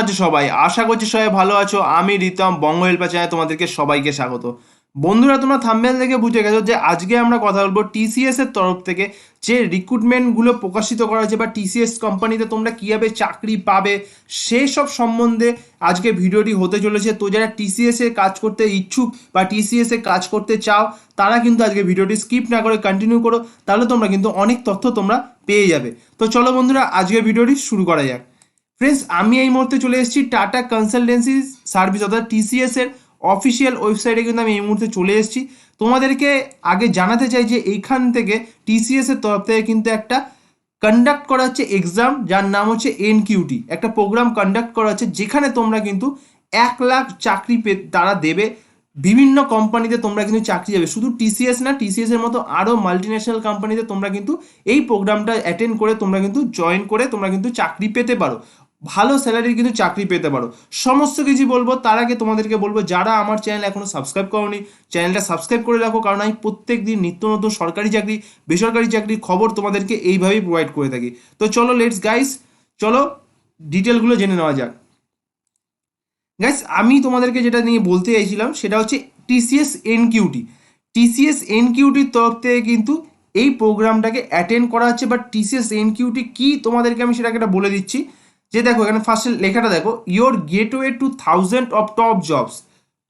আছো সবাই, আশা করছি সবাই ভালো আছো। আমি রিতম, বঙ্গ হেল্পার চ্যানেলে তোমাদেরকে সবাইকে স্বাগত। বন্ধুরা, তোমরা থাম্বনেল দেখে বুঝে গেছো যে আজকে আমরা কথা বলবো টিসিএস এর তরফ থেকে যে রিক্রুটমেন্ট গুলো প্রকাশিত করা হয়েছে বা টিসিএস কোম্পানিতে তোমরা কিভাবে চাকরি পাবে সেই সব সম্বন্ধে আজকে ভিডিওটি হতে চলেছে। তো যারা টিসিএস এ কাজ করতে ইচ্ছুক বা টিসিএস এ কাজ করতে চাও তারা কিন্তু আজকে ভিডিওটি স্কিপ না করে কন্টিনিউ করো, তাহলে তোমরা কিন্তু অনেক তথ্য তোমরা পেয়ে যাবে। তো চলো বন্ধুরা, আজকের ভিডিওটি শুরু করা যাক। ফ্রেন্ডস, আমি এই মুহূর্তে চলে এসেছি টাটা কনসালটেন্সি সার্ভিস অর্থাৎ টিসিএস এর অফিসিয়াল ওয়েবসাইটে কিন্তু আমি এই মুহূর্তে চলে এসেছি। তোমাদেরকে আগে জানাতে চাই যে এইখান থেকে টিসিএস এর তরফ থেকে কিন্তু একটা কন্ডাক্ট করা হচ্ছে এক্সাম, যার নাম হচ্ছে এনকিউটি। একটা প্রোগ্রাম কন্ডাক্ট করা হচ্ছে যেখানে তোমরা কিন্তু 1 লাখ চাকরি তারা দেবে। বিভিন্ন কোম্পানিতে তোমরা কিন্তু চাকরি যাবে, শুধু টিসিএস না, টিসিএস এর মতো আরও মাল্টিন্যাশনাল কোম্পানিতে তোমরা কিন্তু এই প্রোগ্রামটা অ্যাটেন্ড করে তোমরা কিন্তু জয়েন করে তোমরা কিন্তু চাকরি পেতে পারো, ভালো স্যালারির কিন্তু চাকরি পেতে পারো। সমস্ত কিছু বলবো, তার আগে তোমাদেরকে বলবো যারা আমার চ্যানেল এখনো সাবস্ক্রাইব করোনি চ্যানেলটা সাবস্ক্রাইব করে রাখো, কারণ আমি প্রত্যেক দিন নিত্য নতুন সরকারি চাকরি বেসরকারি চাকরির খবর তোমাদেরকে এইভাবেই প্রোভাইড করে থাকি। তো চলো লেটস গাইস, চলো ডিটেলগুলো জেনে নেওয়া যাক। গাইস, আমি তোমাদেরকে যেটা নিয়ে বলতে চাইছিলাম সেটা হচ্ছে টিসিএস এনকিউটি। টিসিএস এনকিউটির তরফ থেকে কিন্তু এই প্রোগ্রামটাকে অ্যাটেন্ড করা হচ্ছে। বাট টিসিএস এনকিউটি কি তোমাদেরকে আমি সেটাকে একটা বলে দিচ্ছি। যে দেখো এখানে ফার্স্টে লেখাটা দেখো, your gateway to thousand of top jobs.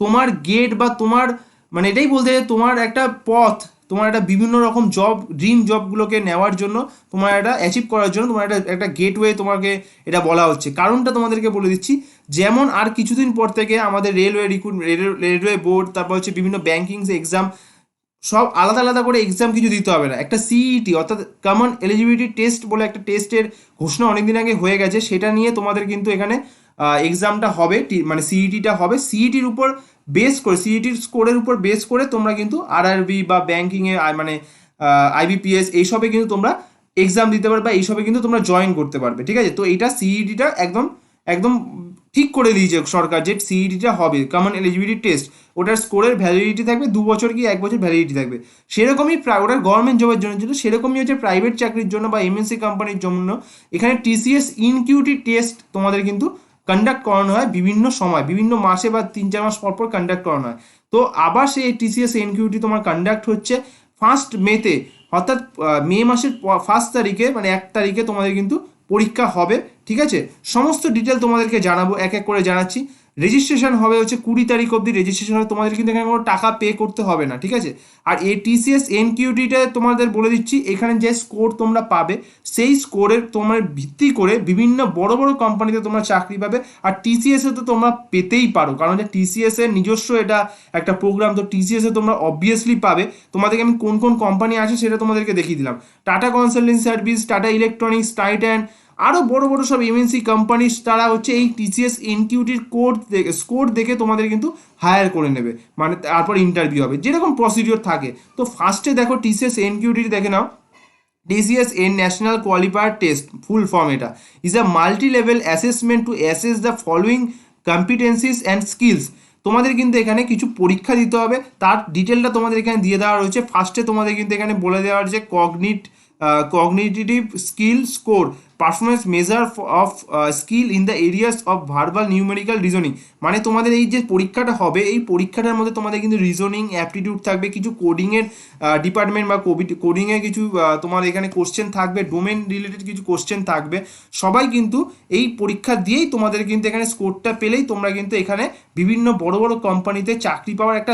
তোমার গেট বা তোমার মানে এটাই বলতে চাই তোমার একটা পথ, তোমার একটা বিভিন্ন রকম জব, ড্রিম জবগুলোকে নেওয়ার জন্য, তোমার একটা অ্যাচিভ করার জন্য তোমার একটা একটা গেটওয়ে তোমাকে এটা বলা হচ্ছে। কারণটা তোমাদেরকে বলে দিচ্ছি। যেমন আর কিছুদিন পর থেকে আমাদের রেলওয়ে বোর্ড, তারপর হচ্ছে বিভিন্ন ব্যাংকিং এক্সাম, সব আলাদা আলাদা করে এক্সাম কিছু দিতে হবে না। একটা সিইটি অর্থাৎ কমন এলিজিবিলিটি টেস্ট বলে একটা টেস্টের ঘোষণা অনেকদিন আগে হয়ে গেছে, সেটা নিয়ে তোমাদের কিন্তু এখানে এক্সামটা হবে, মানে সিইটিটা হবে। সিইটির উপর বেস করে, সিইটির স্কোরের উপর বেস করে তোমরা কিন্তু আরআরবি বা ব্যাংকিংয়ে মানে আইবিপিএস এইসবে কিন্তু তোমরা এক্সাম দিতে পারবে বা এইসবে কিন্তু তোমরা জয়েন করতে পারবে। ঠিক আছে, তো এইটা সিইটিটা একদম একদম ঠিক করে দিয়েছে সরকার যে সিইটিটা হবে কমন এলিজিবিলিটি টেস্ট। ওটার স্কোরের ভ্যালিডিটি থাকবে 2 বছর কি 1 বছর ভ্যালিডিটি থাকবে। সেরকমই ওটার গভর্নমেন্ট জবের জন্য ছিল, সেরকমই হচ্ছে প্রাইভেট চাকরির জন্য বা এমএনসি কোম্পানির জন্য এখানে টিসিএস ইনকিউটি টেস্ট তোমাদের কিন্তু কন্ডাক্ট করানো হয় বিভিন্ন সময়, বিভিন্ন মাসে বা 3-4 মাস পর পর কন্ডাক্ট করানো হয়। তো আবার সেই টিসিএস এনকিউটি তোমার কন্ডাক্ট হচ্ছে 1 মেতে, অর্থাৎ মে মাসের 1 তারিখে, মানে 1 তারিখে তোমাদের কিন্তু পরীক্ষা হবে। ঠিক আছে, সমস্ত ডিটেল তোমাদেরকে জানাবো, এক এক করে জানাচ্ছি। রেজিস্ট্রেশন হবে হচ্ছে 20 তারিখ অবধি রেজিস্ট্রেশন হবে, তোমাদের কিন্তু এখানে কোনো টাকা পে করতে হবে না। ঠিক আছে, আর এই টিসিএস এনকিউটিটা তোমাদের বলে দিচ্ছি, এখানে যে স্কোর তোমরা পাবে সেই স্কোরের তোমার ভিত্তি করে বিভিন্ন বড় বড় কোম্পানিতে তোমরা চাকরি পাবে। আর টিসিএস এ তো তোমরা পেতেই পারো, কারণ যে টিসিএস এর নিজস্ব এটা একটা প্রোগ্রাম, তো টিসিএস এ তোমরা অবভিয়াসলি পাবে। তোমাদেরকে আমি কোন কোন কোম্পানি আছে সেটা তোমাদেরকে দেখিয়ে দিলাম। Tata consultancy service, tata electronics, Titan, আরও বড় বড় সব এমএনসি কোম্পানি, তারা হচ্ছে এই টিসিএস এনকিউটির স্কোর দেখে তোমাদের কিন্তু হায়ার করে নেবে, মানে তারপর ইন্টারভিউ হবে, যেরকম প্রসিডিওর থাকে। তো ফার্স্টে দেখো টিসিএস এনকিউটি দেখে নাও। TCS in National Qualifier Test, full form এটা is a multi-level assessment to assess the following competencies and skills. তোমাদের কিন্তু এখানে কিছু পরীক্ষা দিতে হবে, তার ডিটেলটা তোমাদের এখানে দিয়ে দেওয়া রয়েছে। ফার্স্টে তোমাদের কিন্তু এখানে বলে দেওয়া হয়েছে cognitive skill score, performance measure of skill in the areas of verbal numerical reasoning. মানে তোমাদের এই যে পরীক্ষাটা হবে, এই পরীক্ষাটার মধ্যে তোমাদের কিন্তু রিজনিং অ্যাপটিটিউড থাকবে, কিছু কোডিংয়ের ডিপার্টমেন্ট বা কোডিংয়ের কিছু তোমার এখানে কোশ্চেন থাকবে, ডোমেন রিলেটেড কিছু কোশ্চেন থাকবে। সবাই কিন্তু এই পরীক্ষা দিয়েই তোমাদের কিন্তু এখানে স্কোরটা পেলেই তোমরা কিন্তু এখানে বিভিন্ন বড় বড় কোম্পানিতে চাকরি পাওয়ার একটা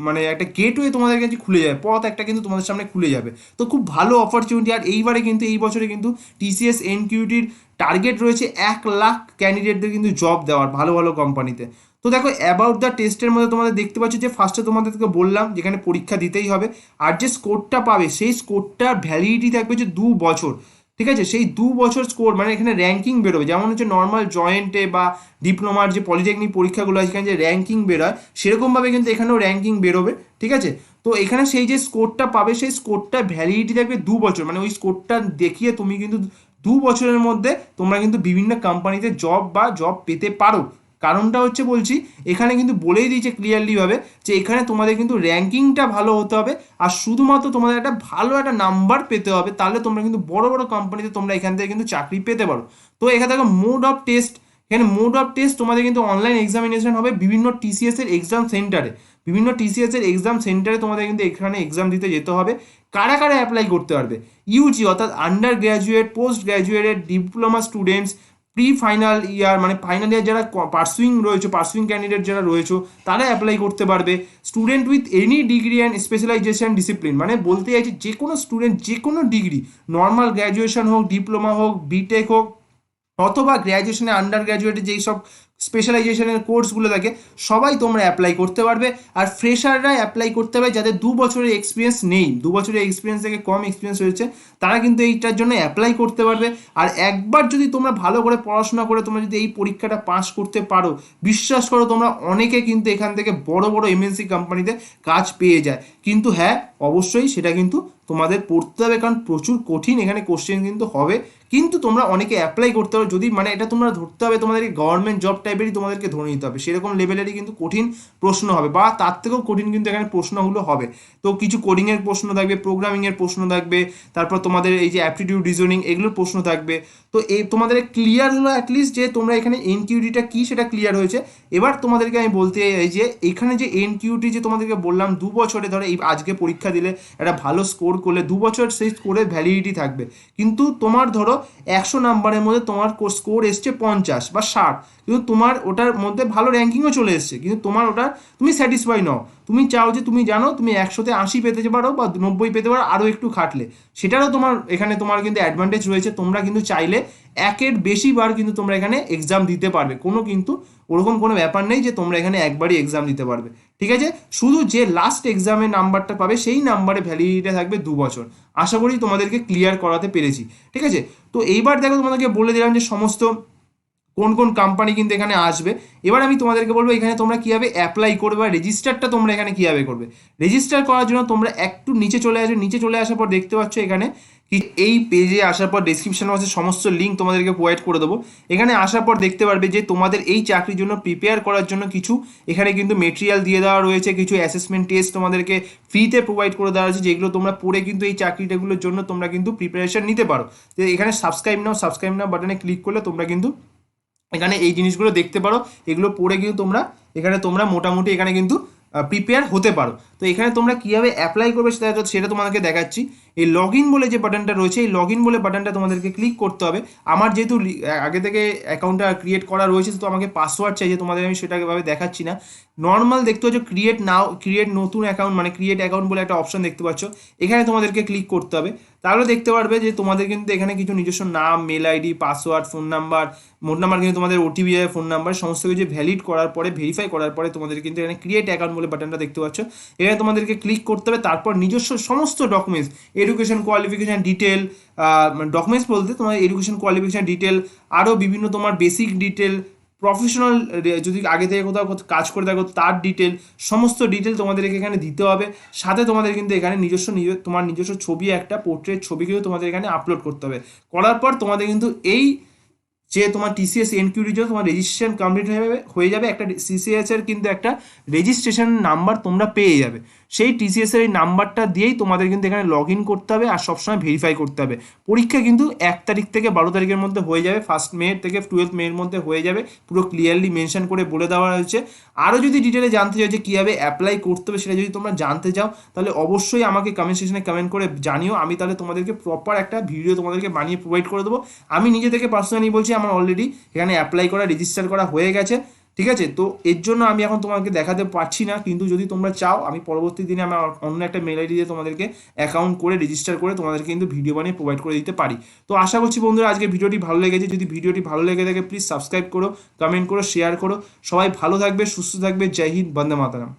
মানে একটা গেটওয়ে তোমাদের কাছে খুলে যাবে, পথ একটা কিন্তু তোমাদের সামনে খুলে যাবে। তো খুব ভালো অপরচুনিটি। আর এইবারে কিন্তু এই বছরে কিন্তু টিসিএস এনকিউটির টার্গেট রয়েছে 1 লাখ ক্যান্ডিডেটদের কিন্তু জব দেওয়ার ভালো ভালো কোম্পানিতে। তো দেখো অ্যাবাউট দ্য টেস্টের মধ্যে তোমাদের দেখতে পাচ্ছ যে ফার্স্টে তোমাদেরকে বললাম যেখানে পরীক্ষা দিতেই হবে, আর যে স্কোরটা পাবে সেই স্কোরটার ভ্যালিডিটি থাকবে যে 2 বছর। ঠিক আছে, সেই 2 বছর স্কোর মানে এখানে র্যাঙ্কিং বেরোবে, যেমন হচ্ছে নর্মাল জয়েন্টে বা ডিপ্লোমার যে পলিটেকনিক পরীক্ষাগুলো আছে সেখানে যে র্যাঙ্কিং বেরোয়, সেরকমভাবে কিন্তু এখানেও র্যাঙ্কিং বেরোবে। ঠিক আছে, তো এখানে সেই যে স্কোরটা পাবে সেই স্কোরটা ভ্যালিডিটি থাকবে 2 বছর, মানে ওই স্কোরটা দেখিয়ে তুমি কিন্তু 2 বছরের মধ্যে তোমরা কিন্তু বিভিন্ন কোম্পানিতে জব পেতে পারো। কারণটা হচ্ছে বলছি, এখানে কিন্তু বলেই দিয়েছে ক্লিয়ারলিভাবে যে এখানে তোমাদের কিন্তু র্যাঙ্কিংটা ভালো হতে হবে, আর শুধুমাত্র তোমাদের একটা ভালো একটা নাম্বার পেতে হবে, তাহলে তোমরা কিন্তু বড় বড় কোম্পানিতে তোমরা এখান থেকে কিন্তু চাকরি পেতে পারো। তো এখানে দেখো মোড অফ টেস্ট এখানে মোড অফ টেস্ট তোমাদের কিন্তু অনলাইন এক্সামিনেশন হবে বিভিন্ন টিসিএস এর এক্সাম সেন্টারে, বিভিন্ন টিসিএস এর এক্সাম সেন্টারে তোমাদের কিন্তু এখানে এক্সাম দিতে যেতে হবে। কারা কারা অ্যাপ্লাই করতে পারবে? ইউজি অর্থাৎ under graduate, post graduated, diploma students, pre final year মানে ফাইনাল ইয়ার যারা পার্সুইং রয়েছে, পার্সুইং ক্যান্ডিডেট যারা রয়েছে তারা অ্যাপ্লাই করতে পারবে। Student with any degree and specialisation discipline, মানে বলতে চাইছি যে কোনো স্টুডেন্ট যে কোনো ডিগ্রি, নর্মাল গ্র্যাজুয়েশন হোক, ডিপ্লোমা হোক, বিটেক হোক, অথবা গ্র্যাজুয়েশনে আন্ডার গ্র্যাজুয়েটে যেই সব স্পেশালাইজেশনের কোর্সগুলো থাকে সবাই তোমরা অ্যাপ্লাই করতে পারবে। আর ফ্রেশাররা অ্যাপ্লাই করতে পারবে যাদের 2 বছরের এক্সপিরিয়েন্স নেই, 2 বছরের এক্সপিরিয়েন্স থেকে কম এক্সপিরিয়েন্স হয়েছে, তারা কিন্তু এইটার জন্য অ্যাপ্লাই করতে পারবে। আর একবার যদি তোমরা ভালো করে পড়াশোনা করে তোমরা যদি এই পরীক্ষাটা পাস করতে পারো, বিশ্বাস করো তোমরা অনেকে কিন্তু এখান থেকে বড় বড় এমএনসি কোম্পানিতে কাজ পেয়ে যায়। কিন্তু হ্যাঁ, অবশ্যই সেটা কিন্তু তোমাদের পড়তে হবে, কারণ প্রচুর কঠিন এখানে কোশ্চেন কিন্তু হবে। কিন্তু তোমরা অনেকে অ্যাপ্লাই করতে পারো যদি, মানে এটা তোমরা ধরতে হবে তোমাদেরকে গভর্নমেন্ট জব টাইপেরই তোমাদেরকে ধরে নিতে হবে, সেরকম লেভেলেরই কিন্তু কঠিন প্রশ্ন হবে, বা তার থেকেও কঠিন কিন্তু এখানে প্রশ্নগুলো হবে। তো কিছু কোডিংয়ের প্রশ্ন থাকবে, প্রোগ্রামিংয়ের প্রশ্ন থাকবে, তারপর তোমাদের এই যে অ্যাপটিটিউড রিজনিং এগুলোর প্রশ্ন থাকবে। তো এই তোমাদের ক্লিয়ার হলো অ্যাটলিস্ট যে তোমরা এখানে এনকিউটিটা কী সেটা ক্লিয়ার হয়েছে। এবার তোমাদেরকে আমি বলতে চাই যে এখানে যে এনকিউটি যে তোমাদেরকে বললাম 2 বছরে, ধরো এই আজকে পরীক্ষা দিলে একটা ভালো স্কোর করলে 2 বছর সেই স্কোরের ভ্যালিডিটি থাকবে। কিন্তু তোমার ধরো 100 নাম্বারের মধ্যে তোমার স্কোর এসছে 50 বা 60, কিন্তু তোমার ওটার মধ্যে ভালো র্যাঙ্কিংও চলে এসছে, কিন্তু তোমার ওটা তুমি স্যাটিসফাই নও, তুমি চাও যে তুমি জানো তুমি 100তে 80 পেতে পারো বা 90 পেতে পারো আরও একটু খাটলে, সেটারও তোমার এখানে তোমার কিন্তু অ্যাডভান্টেজ রয়েছে। তোমরা কিন্তু চাইলে একের বেশি বার কিন্তু তোমরা এখানে এক্সাম দিতে পারবে, কোনো কিন্তু ওরকম কোনো ব্যাপার নেই যে তোমরা এখানে একবারই এক্সাম দিতে পারবে। ঠিক আছে, শুধু যে লাস্ট এক্সামের নাম্বারটা পাবে সেই নাম্বারে ভ্যালিডিটি থাকবে 2 বছর। আশা করি তোমাদেরকে ক্লিয়ার করাতে পেরেছি। ঠিক আছে, তো এইবার দেখো তোমাদেরকে বলে দিলাম যে সমস্ত কোন কোন কোম্পানি কিন্তু এখানে আসবে। এবার আমি তোমাদেরকে বলবো এখানে তোমরা কীভাবে অ্যাপ্লাই করবে বা রেজিস্টারটা তোমরা এখানে কীভাবে করবে। রেজিস্টার করার জন্য তোমরা একটু নিচে চলে আসবে, নিচে চলে আসার পর দেখতে পাচ্ছ এখানে কি এই পেজে আসার পর ডেসক্রিপশন বক্সে সমস্ত লিঙ্ক তোমাদেরকে প্রোভাইড করে দেবো। এখানে আসার পর দেখতে পারবে যে তোমাদের এই চাকরির জন্য প্রিপেয়ার করার জন্য কিছু এখানে কিন্তু মেটেরিয়াল দিয়ে দেওয়া রয়েছে, কিছু অ্যাসেসমেন্ট টেস্ট তোমাদেরকে ফ্রিতে প্রোভাইড করে দেওয়া হয়েছে, যেগুলো তোমরা পড়ে কিন্তু এই চাকরিটাগুলোর জন্য তোমরা কিন্তু প্রিপারেশন নিতে পারো। তো এখানে সাবস্ক্রাইব নাও বাটনে ক্লিক করলে তোমরা কিন্তু এখানে এই জিনিসগুলো দেখতে পারো, এগুলো পড়ে কিন্তু তোমরা মোটামুটি এখানে কিন্তু প্রিপেয়ার হতে পারো। তো এখানে তোমরা কীভাবে অ্যাপ্লাই করবে সেটা তোমাদেরকে দেখাচ্ছি। এই লগ ইন বলে যে বাটনটা রয়েছে, এই লগ ইন বলে বাটনটা তোমাদেরকে ক্লিক করতে হবে। আমার যেহেতু আগে থেকে অ্যাকাউন্টটা ক্রিয়েট করা রয়েছে তো আমাকে পাসওয়ার্ড চাইছে, তোমাদের আমি সেটা এভাবে দেখাচ্ছি না। নর্মাল দেখতে পাচ্ছ ক্রিয়েট নতুন অ্যাকাউন্ট, মানে ক্রিয়েট অ্যাকাউন্ট বলে একটা অপশন দেখতে পাচ্ছ, এখানে তোমাদেরকে ক্লিক করতে হবে। তাহলে দেখতে পারবে যে তোমাদের কিন্তু এখানে কিছু নিজস্ব নাম, mail ID, password, phone number কিন্তু তোমাদের ওটিপি আর ফোন নাম্বার সমস্ত কিছু ভ্যালিড করার পরে, ভেরিফাই করার পরে তোমাদের কিন্তু এখানে ক্রিয়েট অ্যাকাউন্ট বলে বাটনটা দেখতে পাচ্ছ, এখানে তোমাদেরকে ক্লিক করতে হবে। তারপর নিজস্ব সমস্ত documents, education qualification detail, documents বলতে তোমার এডুকেশন কোয়ালিফিকেশান ডিটেল, আরও বিভিন্ন তোমার বেসিক ডিটেল, প্রফেশনাল যদি আগে থেকে কোথাও কাজ করে থাকো তার ডিটেল, সমস্ত ডিটেল তোমাদেরকে এখানে দিতে হবে। সাথে তোমাদের কিন্তু এখানে তোমার নিজস্ব ছবি, একটা পোর্ট্রেট ছবি কিন্তু তোমাদের এখানে আপলোড করতে হবে। করার পর তোমাদের কিন্তু এই যে তোমার টিসিএস এনকিউটির জন্য তোমার রেজিস্ট্রেশন কমপ্লিট হয়ে যাবে। একটা সিসিএস এর কিন্তু একটা রেজিস্ট্রেশন নাম্বার তোমরা পেয়ে যাবে, সেই টিসিএস এর এই নাম্বারটা দিয়েই তোমাদের কিন্তু এখানে লগ ইন করতে হবে আর সবসময় ভেরিফাই করতে হবে। পরীক্ষা কিন্তু 1 তারিখ থেকে 12 তারিখের মধ্যে হয়ে যাবে, 1 মে থেকে 12 মের মধ্যে হয়ে যাবে, পুরো ক্লিয়ারলি মেনশন করে বলে দেওয়া হয়েছে। আরও যদি ডিটেলে জানতে চাও যে কীভাবে অ্যাপ্লাই করতে হবে, সেটা যদি তোমরা জানতে চাও তাহলে অবশ্যই আমাকে কমেন্ট সেকশনে কমেন্ট করে জানিও, আমি তাহলে তোমাদেরকে প্রপার একটা ভিডিও তোমাদেরকে বানিয়ে প্রোভাইড করে দেবো। আমি নিজে থেকে পার্সোনালি বলছি আমার অলরেডি এখানে অ্যাপ্লাই করা, রেজিস্টার করা হয়ে গেছে। ঠিক আছে, তো এর জন্য আমি এখন তোমাকে দেখাতে পারছি না, কিন্তু যদি তোমরা চাও আমি পরবর্তী দিনে আমার অন্য একটা মেল আইডি দিয়ে তোমাদেরকে অ্যাকাউন্ট করে রেজিস্টার করে তোমাদেরকে কিন্তু ভিডিও বানিয়ে প্রোভাইড করে দিতে পারি। তো আশা করছি বন্ধুরা আজকে ভিডিওটি ভালো লেগেছে, যদি ভিডিওটি ভালো লেগে থাকে প্লিজ সাবস্ক্রাইব করো, কমেন্ট করো, শেয়ার করো। সবাই ভালো থাকবে, সুস্থ থাকবে। জয় হিন্দ, বন্দে মাতরম।